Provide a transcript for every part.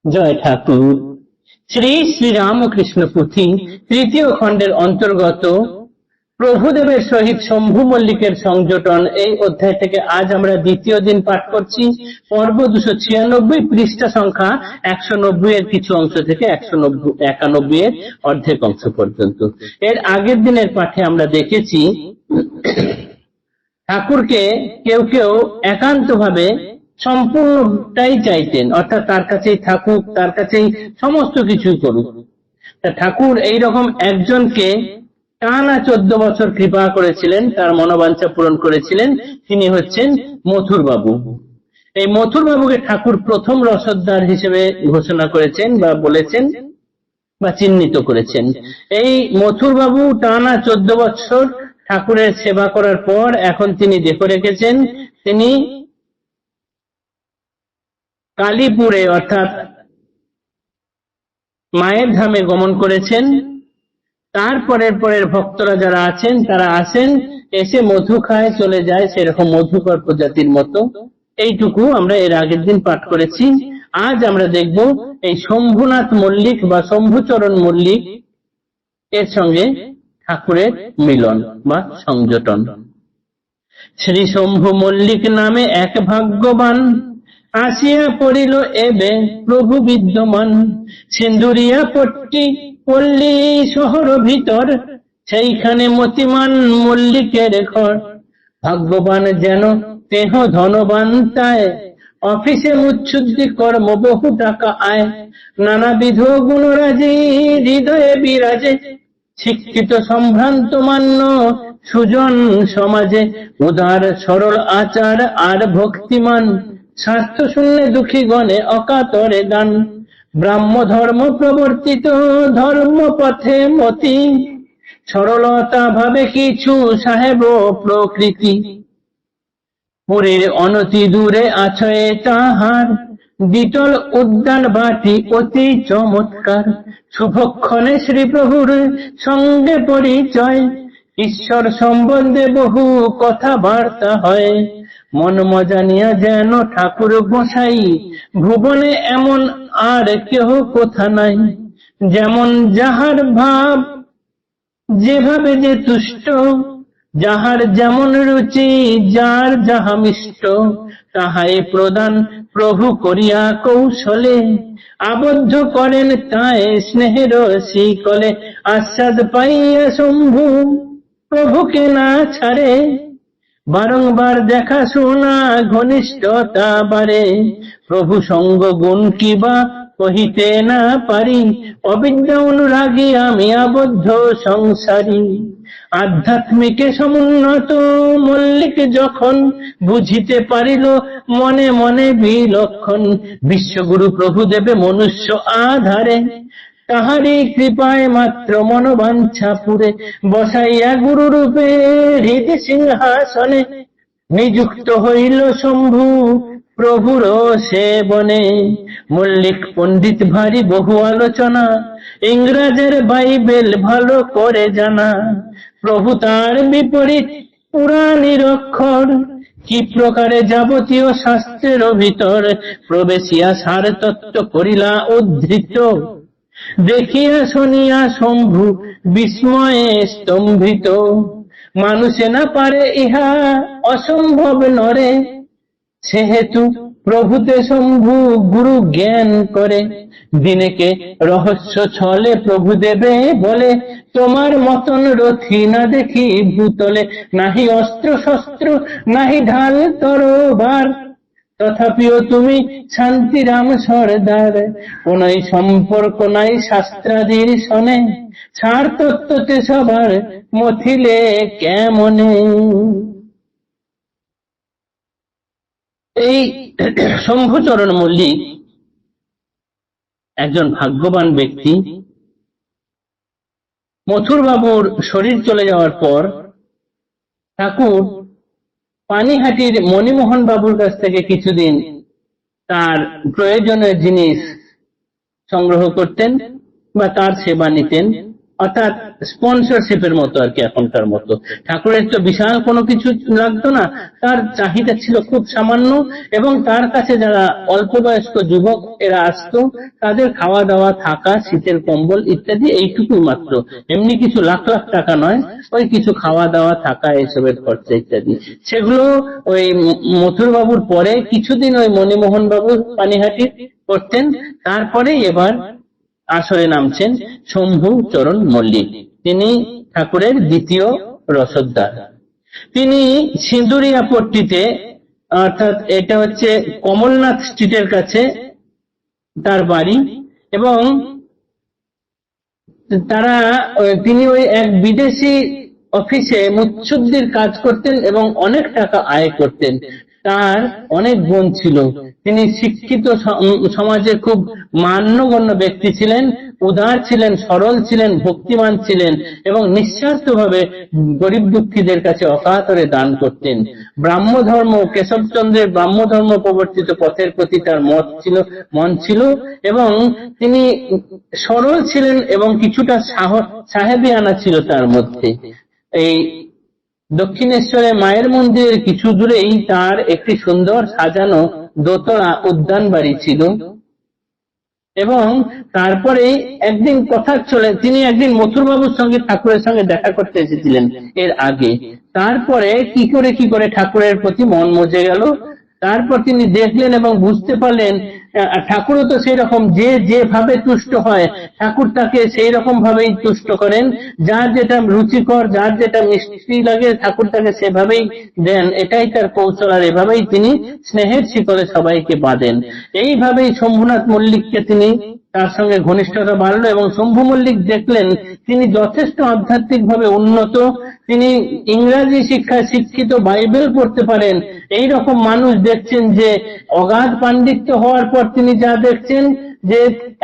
জয় ঠাকুর। শ্রী শ্রী রামকৃষ্ণ পুঁথি তৃতীয় খণ্ডের অন্তর্গত প্রভুদেবের সহিত শম্ভু মল্লিকের সংযোটন, এই অধ্যায় থেকে আজ আমরা দ্বিতীয় দিন পাঠ করছি। পর্ব 296, পৃষ্ঠা সংখ্যা 190 এর কিছু অংশ থেকে 191 এর অর্ধেক অংশ পর্যন্ত। এর আগের দিনের পাঠে আমরা দেখেছি ঠাকুরকে কেউ কেউ একান্তভাবে সম্পূর্ণটাই চাইতেন, অর্থাৎ তার কাছেই থাকুক, তার কাছেই সমস্ত কিছু করুক। ঠাকুর এইরকম একজনকে টানা 14 বছর কৃপা করেছিলেন, তার মনোবাঞ্ছা পূরণ করেছিলেন। তিনি হচ্ছেন মথুর বাবু। এই মথুর বাবুকে ঠাকুর প্রথম রসদদার হিসেবে ঘোষণা করেছেন বা বলেছেন বা চিহ্নিত করেছেন। এই মথুর বাবু টানা 14 বছর ঠাকুরের সেবা করার পর এখন তিনি দেখে রেখেছেন, তিনি কালীপুরে অর্থাৎ মায়ের ধামে গমন করেছেন। তারপরের পরের ভক্তরা যারা আছেন তারা আসেন, এসে মধু খায়, চলে যায়, সেরকম মধুকর প্রজাতির মতো। এইটুকু আমরা এর আগের দিন পাঠ করেছি। আজ আমরা দেখব এই শম্ভুনাথ মল্লিক বা শম্ভুচরণ মল্লিক এর সঙ্গে ঠাকুরের মিলন বা সংযোটন। শ্রী শম্ভু মল্লিক নামে এক ভাগ্যবান, আসিয়া পড়িল এবে প্রভু বিদ্যমান। সিন্দুরিয়া পট্টি পল্লী শহর ভিতর, সেইখানে মতিমান মল্লিকের ঘর। ভাগ্যবান যেন তেহ ধনবান তায়, অফিসে মুচ্ছুদ্দি কর্ম বহু টাকা আয়। নানাবিধ গুণরাজি হৃদয়ে বিরাজে, শিক্ষিত সম্ভ্রান্ত মান্য সুজন সমাজে। উদার সরল আচার আর ভক্তিমান, স্বাস্থ্য শূন্য দুঃখী গণে অকাতরে দান। ব্রাহ্ম ধর্ম প্রবর্তিত ধর্ম পথে মতি, সরলতা ভাবে কিছু সাহেব প্রকৃতি। পুরীর অনতি দূরে আছয়ে তাহার, দ্বিতল উদ্যান বাটি অতি চমৎকার। শুভক্ষণে শ্রীপ্রভুর সঙ্গে পরিচয়, ঈশ্বর সম্বন্ধে বহু কথাবার্তা হয়। মন মজানিয়া যেন ঠাকুর গোসাই, ভুবনে এমন আর কেহ কোথা নাই। যেমন যাহার ভাব যেভাবে যে তুষ্ট, যাহার যেমন রুচি যার যাহা মিষ্ট, তাহাই প্রদান প্রভু করিয়া কৌশলে। আবদ্ধ করেন তাই স্নেহের শিকলে, আস্বাদ পাইয়া শম্ভু প্রভুকে না ছাড়ে। বারংবার দেখা শোনা ঘনিষ্ঠতা বাড়ে, প্রভু সঙ্গ গুণ কিবা কহিতে না পারি। অবিদ্যা অনুরাগী আমি আবদ্ধ সংসারী। আধ্যাত্মিকে সমুন্নত মল্লিক যখন, বুঝিতে পারিল মনে মনে বিলক্ষণ। বিশ্বগুরু প্রভু দেবে মনুষ্য আধারে, তাহারই কৃপায় মাত্র মনোবাঞ্ছা পুরে। বসাইয়া গুরু রূপে হৃদ সিংহাসনে, নিযুক্ত হইল শম্ভু প্রভুর সেবনে। মল্লিক পণ্ডিত ভারী বহু আলোচনা, ইংরাজের বাইবেল ভালো করে জানা। প্রভু তার বিপরীত পুরাণের অক্ষর, কি প্রকারে যাবতীয় শাস্ত্রের ভিতর। প্রবেশিয়া সার তত্ত্ব করিলা উদ্ধৃত, দেখিয়া শুনিয়া শম্ভু বিস্ময়ে স্তম্ভিত। মানুষে না পারে ইহা অসম্ভব নরে, সেহেতু প্রভুতে শম্ভু গুরু জ্ঞান করে। দিনেকে রহস্য ছলে প্রভু দেবে বলে, তোমার মতন রথি না দেখি ভূতলে। নাহি অস্ত্র শস্ত্র নাহি ঢাল তরবার, তথাপিও তুমি শান্তিরাম সরদার। কোনই সম্পর্ক নাই শাস্ত্রাদির সনে, সার তত্ত্বতে সবার মথিলে কেমনে। এই শম্ভুচরণ মল্লিক একজন ভাগ্যবান ব্যক্তি। মথুর বাবুর শরীর চলে যাওয়ার পর ঠাকুর পানিহাটির মণিমোহন বাবুর কাছ থেকে কিছুদিন তার প্রয়োজনীয় জিনিস সংগ্রহ করতেন বা তার সেবা নিতেন। অর্থাৎ স্পন্সরশিপের মতো আর কি, এখনকার মতো। ঠাকুরের তো বিশাল কোনো কিছু লাগতো না, তার চাহিদা ছিল খুব সামান্য, এবং তার কাছে যারা অল্প বয়স্ক যুবক এরা আসতো, তাদের খাওয়া দাওয়া, থাকা, শীতের কম্বল ইত্যাদি এইটুকুই মাত্র, এমনি কিছু লাখ লাখ টাকা নয়, ওই কিছু খাওয়া দাওয়া, থাকা, এসবের খরচা ইত্যাদি। সেগুলো ওই মথুর বাবুর পরে কিছুদিন ওই মণিমোহন বাবু পানিহাটি করতেন, তারপরেই এবার আসরে নামছেন শম্ভু চরণ মল্লিক। তিনি ঠাকুরের দ্বিতীয় রসদদার। তিনি সিঁদুরিয়া পট্টিতে, অর্থাৎ এটা হচ্ছে কমলনাথ স্ট্রিটের কাছে তার বাড়ি, এবং তিনি ওই এক বিদেশি অফিসে মুৎসুদ্দির কাজ করতেন এবং অনেক টাকা আয় করতেন। তার অনেক বোন ছিল। তিনি শিক্ষিত সমাজে খুব মান্যগণ্য ব্যক্তি ছিলেন, উদার ছিলেন, সরল ছিলেন, ভক্তিমান ছিলেন, এবং নিঃস্বার্থভাবে গরিব দুঃখীদের কাছে অকাতরে দান করতেন। ব্রাহ্মধর্ম, কেশবচন্দ্রের ব্রাহ্মধর্ম প্রবর্তিত পথের প্রতি তার মন ছিল, এবং তিনি সরল ছিলেন এবং কিছুটা সাহেবিয়ানা ছিল তার মধ্যে। এই দক্ষিণেশ্বরে মায়ের মন্দিরের কিছু দূরেই তার একটি সুন্দর সাজানো দোতলা উদ্যান বাড়ি ছিল। এবং তারপরে একদিন কথা চলে, তিনি একদিন মথুর বাবুর সঙ্গে ঠাকুরের সঙ্গে দেখা করতে এসেছিলেন এর আগে। তারপরে কি করে ঠাকুরের প্রতি মন মজে গেল। তারপর তিনি দেখলেন এবং বুঝতে পারলেন ঠাকুরও তো সেই রকম, যেভাবে তুষ্ট হয় ঠাকুর তাকে সেই রকম ভাবেই তুষ্ট করেন। যার যেটা রুচিকর, যার যেটা মিষ্টি লাগে, ঠাকুর তাকে সেভাবেই দেন। এটাই তার কৌশল, আর এভাবেই তিনি স্নেহের শিকলে সবাইকে বাঁধেন। এইভাবেই শম্ভুনাথ মল্লিককে তিনি, তার সঙ্গে ঘনিষ্ঠতা বাড়লো, এবং শম্ভু মল্লিক দেখলেন তিনি যথেষ্ট আধ্যাত্মিক ভাবে উন্নত, তিনি ইংরাজি শিক্ষায় শিক্ষিত, বাইবেল পড়তে পারেন। এই রকম মানুষ দেখছেন যে অগাধ পাণ্ডিত্য হওয়ার পর তিনি যা দেখছেন যে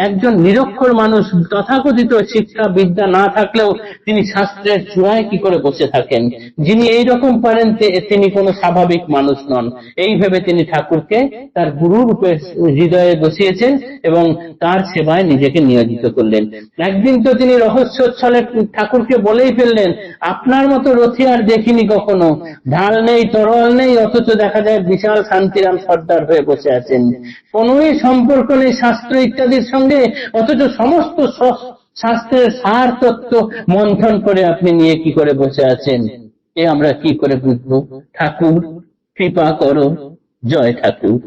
একজন নিরক্ষর মানুষ, তথাকথিত শিক্ষা বিদ্যা না থাকলেও তিনি শাস্ত্রের চূড়ায় কি করে বসে থাকেন। যিনি এইরকম পারেন তিনি কোনো স্বাভাবিক মানুষ নন। এই ভেবে তিনি ঠাকুরকে তার গুরু রূপে হৃদয়ে বসিয়েছেন এবং তার সেবায় নিজেকে নিয়োজিত করলেন। একদিন তো তিনি রহস্যচ্ছলে ঠাকুরকে বলেই ফেললেন, আপনার মতো রথী আর দেখিনি কখনো, ঢাল নেই, তরোয়াল নেই, অথচ দেখা যায় বিশাল শান্তিরাম সর্দার হয়ে বসে আছেন। কোনোই সম্পর্ক নেই শাস্ত্র ইত্যাদির সঙ্গে, অথচ সমস্ত শাস্ত্রের সার তত্ত্ব মন্থন করে আপনি নিয়ে কি করে বসে আছেন। এ আমরা কি করে বুঝবো? ঠাকুর কৃপা করো, জয় ঠাকুর।